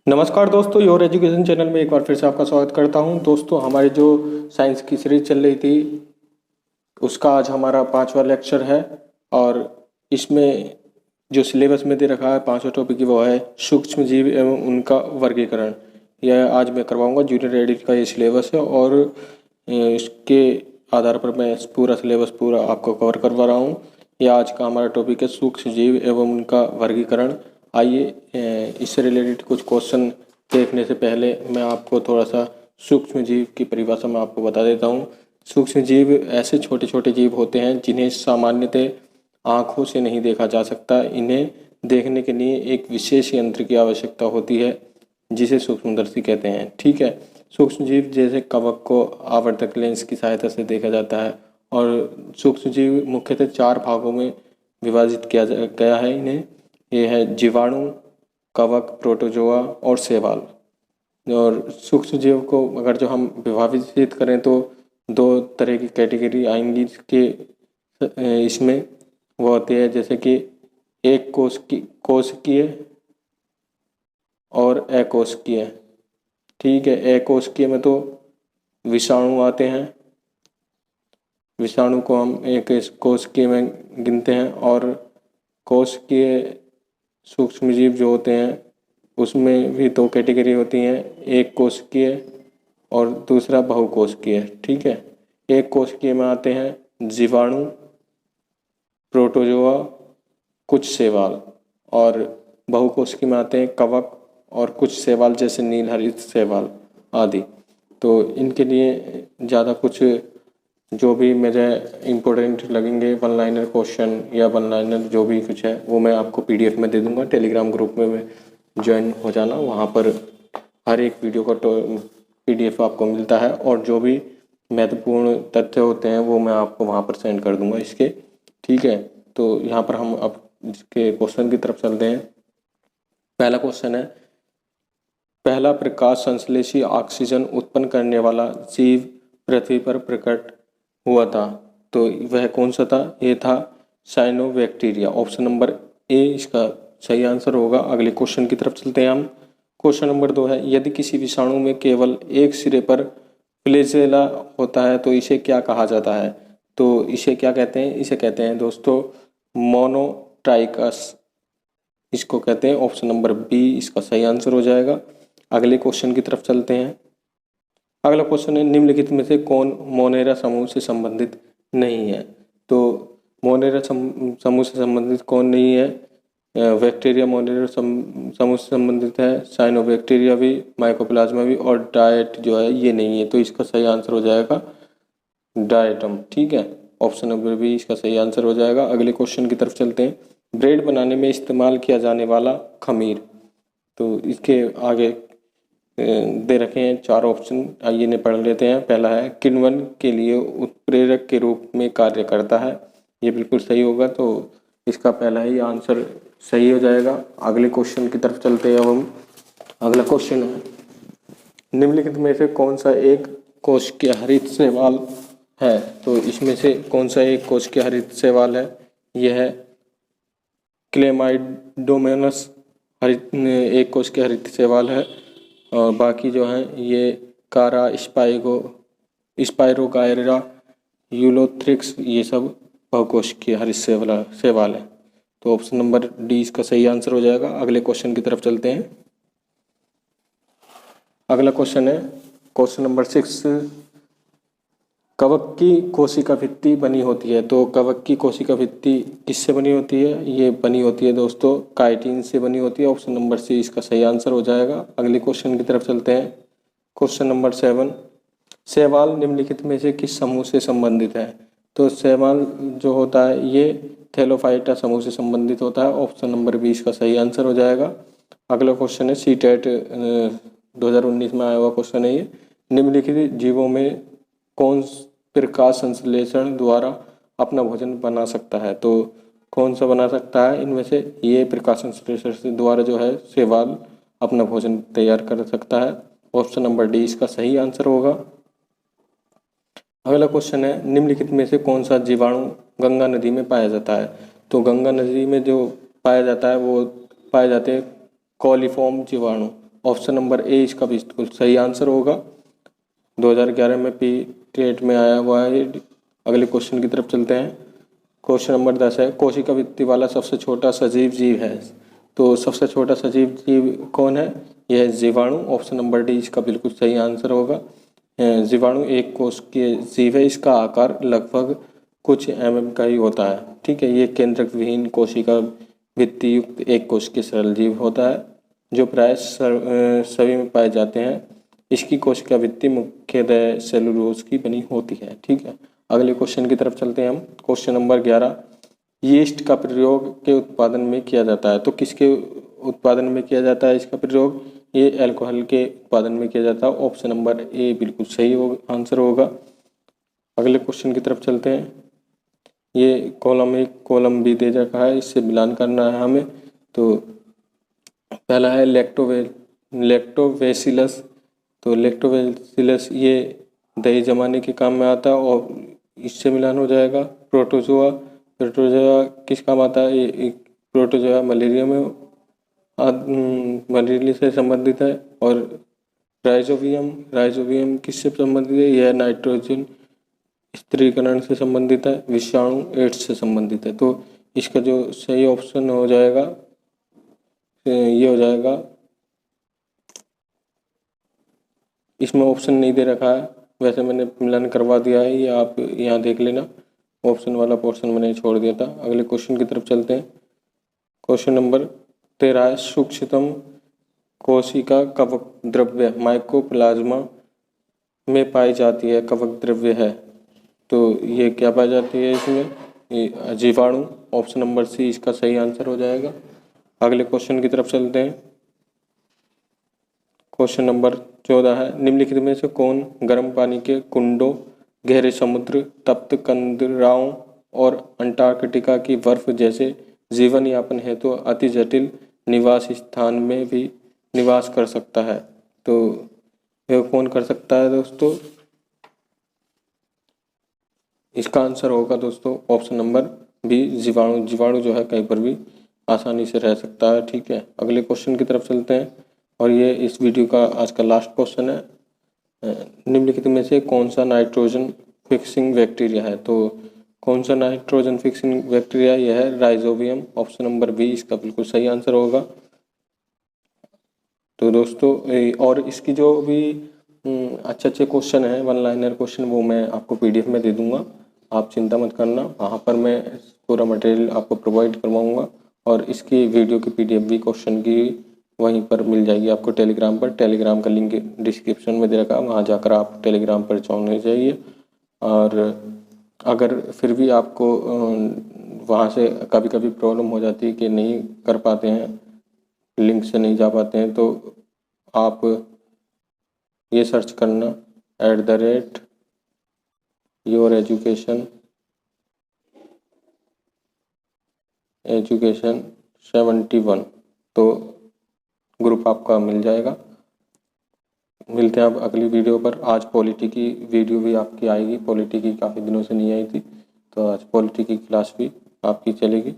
नमस्कार दोस्तों, your education channel में एक बार फिर से आपका स्वागत करता हूं। दोस्तों, हमारी जो साइंस की सीरीज चल रही थी उसका आज हमारा 5वां लेक्चर है और इसमें जो सिलेबस में दे रखा है 5वां टॉपिक की वो है सूक्ष्म जीव एवं उनका वर्गीकरण। यह आज मैं करवाऊंगा। जूनियर एडिट का ये सिलेबस है और इसके आधार पर मैं पूरा सिलेबस पूरा आपको कवर करवा रहा हूँ। यह आज का हमारा टॉपिक है सूक्ष्म जीव एवं उनका वर्गीकरण। आइए इससे रिलेटेड कुछ क्वेश्चन देखने से पहले मैं आपको थोड़ा सा सूक्ष्म जीव की परिभाषा में आपको बता देता हूँ। सूक्ष्म जीव ऐसे छोटे छोटे जीव होते हैं जिन्हें सामान्यतः आँखों से नहीं देखा जा सकता। इन्हें देखने के लिए एक विशेष यंत्र की आवश्यकता होती है जिसे सूक्ष्मदर्शी कहते हैं। ठीक है, सूक्ष्म जीव जैसे कवक को आवर्धक लेंस की सहायता से देखा जाता है और सूक्ष्म जीव मुख्यतः 4 भागों में विभाजित किया गया है इन्हें। ये है जीवाणु, कवक, प्रोटोजोआ और शैवाल। और सूक्ष्म जीव को अगर जो हम विभाजित करें तो 2 तरह की कैटेगरी आएंगी इसके इसमें। वो होती है जैसे कि एक कोशिकीय और अकोशिकीय। ठीक है, अकोशिकीय में तो विषाणु आते हैं। विषाणु को हम एक कोशिकीय में गिनते हैं और कोशिकीय सूक्ष्म जीव जो होते हैं उसमें भी 2 कैटेगरी होती हैं, एक कोशिकीय और दूसरा बहुकोशिकीय। ठीक है, एक कोशिकीय में आते हैं जीवाणु, प्रोटोजोआ, कुछ शैवाल, और बहुकोशिकीय में आते हैं कवक और कुछ शैवाल जैसे नीलहरित शैवाल आदि। तो इनके लिए ज़्यादा कुछ जो भी मेरे इम्पोर्टेंट लगेंगे वन लाइनर क्वेश्चन या वन लाइनर जो भी कुछ है वो मैं आपको PDF में दे दूंगा। टेलीग्राम ग्रुप में ज्वाइन हो जाना, वहाँ पर हर एक वीडियो का PDF आपको मिलता है और जो भी महत्वपूर्ण तथ्य होते हैं वो मैं आपको वहाँ पर सेंड कर दूंगा इसके। ठीक है, तो यहाँ पर हम अब इसके क्वेश्चन की तरफ चलते हैं। पहला क्वेश्चन है, पहला प्रकाश संश्लेषी ऑक्सीजन उत्पन्न करने वाला जीव पृथ्वी पर प्रकट हुआ था, तो वह कौन सा था? ये था साइनोबैक्टीरिया। ऑप्शन नंबर ए इसका सही आंसर होगा। अगले क्वेश्चन की तरफ चलते हैं हम। क्वेश्चन नंबर 2 है, यदि किसी विषाणु में केवल एक सिरे पर फ्लैजेला होता है तो इसे क्या कहा जाता है? तो इसे क्या कहते हैं? इसे कहते हैं दोस्तों मोनोट्राइकस, इसको कहते हैं। ऑप्शन नंबर बी इसका सही आंसर हो जाएगा। अगले क्वेश्चन की तरफ चलते हैं। अगला क्वेश्चन है, निम्नलिखित में से कौन मोनेरा समूह से संबंधित नहीं है? तो मोनेरा समूह से संबंधित कौन नहीं है? बैक्टीरिया मोनेरा समूह से संबंधित है, साइनोबैक्टीरिया भी, माइकोप्लाज्मा भी, और डाइट जो है ये नहीं है। तो इसका सही आंसर हो जाएगा डाइटम। ठीक है, ऑप्शन नंबर बी इसका सही आंसर हो जाएगा। अगले क्वेश्चन की तरफ चलते हैं। ब्रेड बनाने में इस्तेमाल किया जाने वाला खमीर, तो इसके आगे दे रखे हैं 4 ऑप्शन, आइए इन्हें पढ़ लेते हैं। पहला है किण्वन के लिए उत्प्रेरक के रूप में कार्य करता है, ये बिल्कुल सही होगा। तो इसका पहला ही आंसर सही हो जाएगा। अगले क्वेश्चन की तरफ चलते हैं अब हम। अगला क्वेश्चन है, निम्नलिखित में से कौन सा एक कोशिकीय हरित शैवाल है? तो इसमें से कौन सा एक कोशिकीय हरित शैवाल है? यह है क्लेमाइडोमोनास हरित, एक कोशिकीय हरित शैवाल है। और बाकी जो हैं ये कारा, स्पाइरोगायरा, यूलोथ्रिक्स, ये सब बहुकोशिकीय हरित शैवाल है। तो ऑप्शन नंबर डी इसका सही आंसर हो जाएगा। अगले क्वेश्चन की तरफ चलते हैं। अगला क्वेश्चन है क्वेश्चन नंबर 6, कवक की कोशिका भित्ति बनी होती है। तो कवक की कोशिका भित्ति किससे बनी होती है? ये बनी होती है दोस्तों काइटिन से बनी होती है। ऑप्शन नंबर सी इसका सही आंसर हो जाएगा। अगले क्वेश्चन की तरफ चलते हैं। क्वेश्चन नंबर 7, शैवाल निम्नलिखित में से किस समूह से संबंधित है? तो शैवाल जो होता है ये थैलोफाइटा समूह से संबंधित होता है। ऑप्शन नंबर बी इसका सही आंसर हो जाएगा। अगला क्वेश्चन है CTET 2019 में आया हुआ क्वेश्चन है ये, निम्नलिखित जीवों में कौन प्रकाश संश्लेषण द्वारा अपना भोजन बना सकता है? तो कौन सा बना सकता है इनमें से? ये प्रकाश संश्लेषण द्वारा जो है शैवाल अपना भोजन तैयार कर सकता है। ऑप्शन नंबर डी इसका सही आंसर होगा। अगला क्वेश्चन है, निम्नलिखित में से कौन सा जीवाणु गंगा नदी में पाया जाता है? तो गंगा नदी में जो पाया जाता है वो पाए जाते हैं कॉलीफॉर्म जीवाणु। ऑप्शन नंबर ए इसका बिल्कुल सही आंसर होगा। 2011 में टेट में आया हुआ है। अगले क्वेश्चन की तरफ चलते हैं। क्वेश्चन नंबर 10 है, कोशिका भित्ति वाला सबसे छोटा सजीव जीव है। तो सबसे छोटा सजीव जीव कौन है? यह है जीवाणु। ऑप्शन नंबर डी इसका बिल्कुल सही आंसर होगा। जीवाणु एक कोश के जीव है। इसका आकार लगभग कुछ का ही होता है। ठीक है, ये केंद्रक विहीन कोशिका भित्ति युक्त एक कोश के सरल जीव होता है जो प्राय सभी में पाए जाते हैं। इसकी कोशिका भित्ति मुख्यतः सेलुलोज की बनी होती है। ठीक है, अगले क्वेश्चन की तरफ चलते हैं हम। क्वेश्चन नंबर 11, यीस्ट का प्रयोग के उत्पादन में किया जाता है। तो किसके उत्पादन में किया जाता है इसका प्रयोग? ये अल्कोहल के उत्पादन में किया जाता है। ऑप्शन नंबर ए बिल्कुल सही आंसर होगा। अगले क्वेश्चन की तरफ चलते हैं। ये कॉलम एक कॉलम भी दे रखा है, इससे मिलान करना है हमें। तो पहला है लैक्टोबैसिलस। तो लैक्टोबैसिलस ये दही जमाने के काम में आता है और इससे मिलान हो जाएगा। प्रोटोजोआ, प्रोटोजोआ किस काम आता है? ये प्रोटोजोआ मलेरिया में मलेरिया से संबंधित है। और राइजोबियम किससे संबंधित है? यह नाइट्रोजन स्थिरीकरण से संबंधित है। विषाणु एड्स से संबंधित है। तो इसका जो सही ऑप्शन हो जाएगा ये हो जाएगा, इसमें ऑप्शन नहीं दे रखा है, वैसे मैंने मिलान करवा दिया है, ये आप यहाँ देख लेना। ऑप्शन वाला पोर्शन मैंने छोड़ दिया था। अगले क्वेश्चन की तरफ चलते हैं। क्वेश्चन नंबर 13, सूक्ष्मतम कोशिका कवक द्रव्य माइकोप्लाज्मा में पाई जाती है। कवक द्रव्य है तो ये क्या पाई जाती है इसमें? ये जीवाणु। ऑप्शन नंबर सी इसका सही आंसर हो जाएगा। अगले क्वेश्चन की तरफ चलते हैं। क्वेश्चन नंबर 14 है, निम्नलिखित में से कौन गर्म पानी के कुंडों, गहरे समुद्र, तप्त कंदराओं और अंटार्कटिका की बर्फ जैसे जीवन यापन हेतु अति जटिल निवास स्थान में भी निवास कर सकता है? तो यह कौन कर सकता है दोस्तों? इसका आंसर होगा दोस्तों ऑप्शन नंबर बी जीवाणु। जीवाणु जो है कहीं पर भी आसानी से रह सकता है। ठीक है, अगले क्वेश्चन की तरफ चलते हैं और ये इस वीडियो का आज का लास्ट क्वेश्चन है। निम्नलिखित में से कौन सा नाइट्रोजन फिक्सिंग बैक्टीरिया है? तो कौन सा नाइट्रोजन फिक्सिंग बैक्टीरिया? यह है राइजोबियम। ऑप्शन नंबर बी इसका बिल्कुल सही आंसर होगा। तो दोस्तों और इसकी जो भी अच्छे क्वेश्चन है, वन लाइनर क्वेश्चन, वो मैं आपको PDF में दे दूंगा। आप चिंता मत करना, वहाँ पर मैं पूरा मटेरियल आपको प्रोवाइड करवाऊँगा। और इसकी वीडियो की PDF भी क्वेश्चन की वहीं पर मिल जाएगी आपको टेलीग्राम पर। टेलीग्राम का लिंक डिस्क्रिप्शन में दे रखा है, वहाँ जाकर आप टेलीग्राम पर ज्वाइन हो जाइए। और अगर फिर भी आपको वहाँ से कभी कभी प्रॉब्लम हो जाती है कि नहीं कर पाते हैं, लिंक से नहीं जा पाते हैं, तो आप ये सर्च करना @YourEducation71, तो ग्रुप आपका मिल जाएगा। मिलते हैं आप अगली वीडियो पर। आज पॉलिटी की वीडियो भी आपकी आएगी। पॉलिटी की काफ़ी दिनों से नहीं आई थी, तो आज पॉलिटी की क्लास भी आपकी चलेगी।